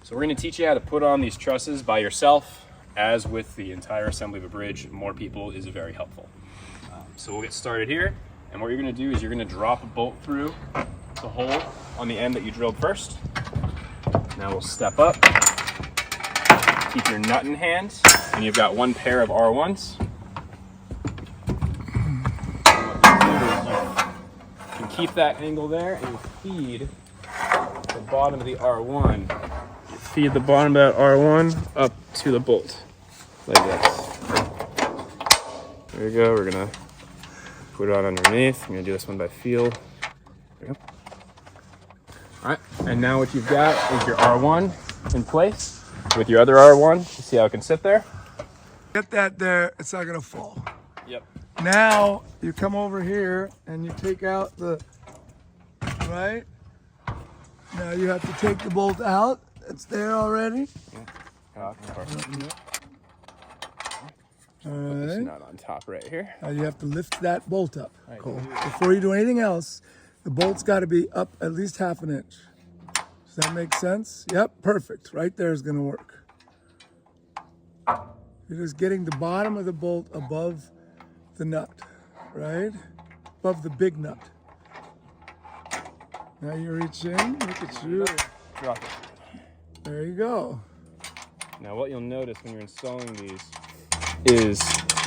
So we're going to teach you how to put on these trusses by yourself. As with the entire assembly of a bridge, more people is very helpful. So we'll get started here, and what you're going to do is you're going to drop a bolt through the hole on the end that you drilled first. Now we'll step up, keep your nut in hand, and you've got one pair of R1s. You can keep that angle there and you feed the bottom of the R1. You feed the bottom of that R1 up to the bolt, like this. There you go, we're gonna put it on underneath. I'm gonna do this one by feel. There you go. All right, and now what you've got is your R1 in place with your other R1. You see how it can sit there? Get that there, it's not gonna fall. Yep. Now you come over here and you take out the, right? Now you have to take the bolt out. It's there already. Yeah. Perfect. All Put this right. nut on top right here. Now you have to lift that bolt up. Right. Cool. Before you do anything else, the bolt's got to be up at least half an inch. Does that make sense? Yep, perfect. Right there is going to work. You're just getting the bottom of the bolt above the nut, right? Above the big nut. Now you reach in, look at you. Drop it. There you go. Now what you'll notice when you're installing these is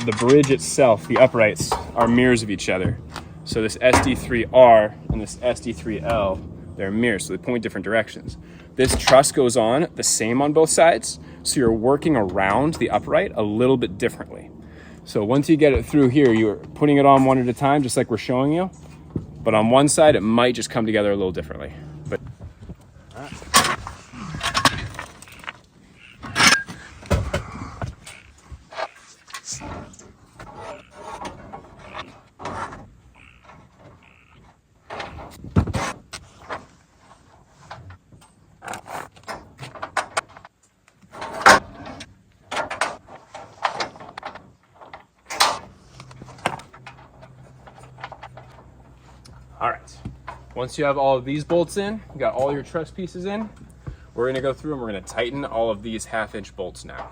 the bridge itself, the uprights, are mirrors of each other. So this SD3R and this SD3L, they're mirrors, so they point different directions. This truss goes on the same on both sides, so you're working around the upright a little bit differently. So once you get it through here, you're putting it on one at a time, just like we're showing you. But on one side, it might just come together a little differently. But all right, once you have all of these bolts in, you got all your truss pieces in, we're gonna go through and we're gonna tighten all of these 1/2 inch bolts now.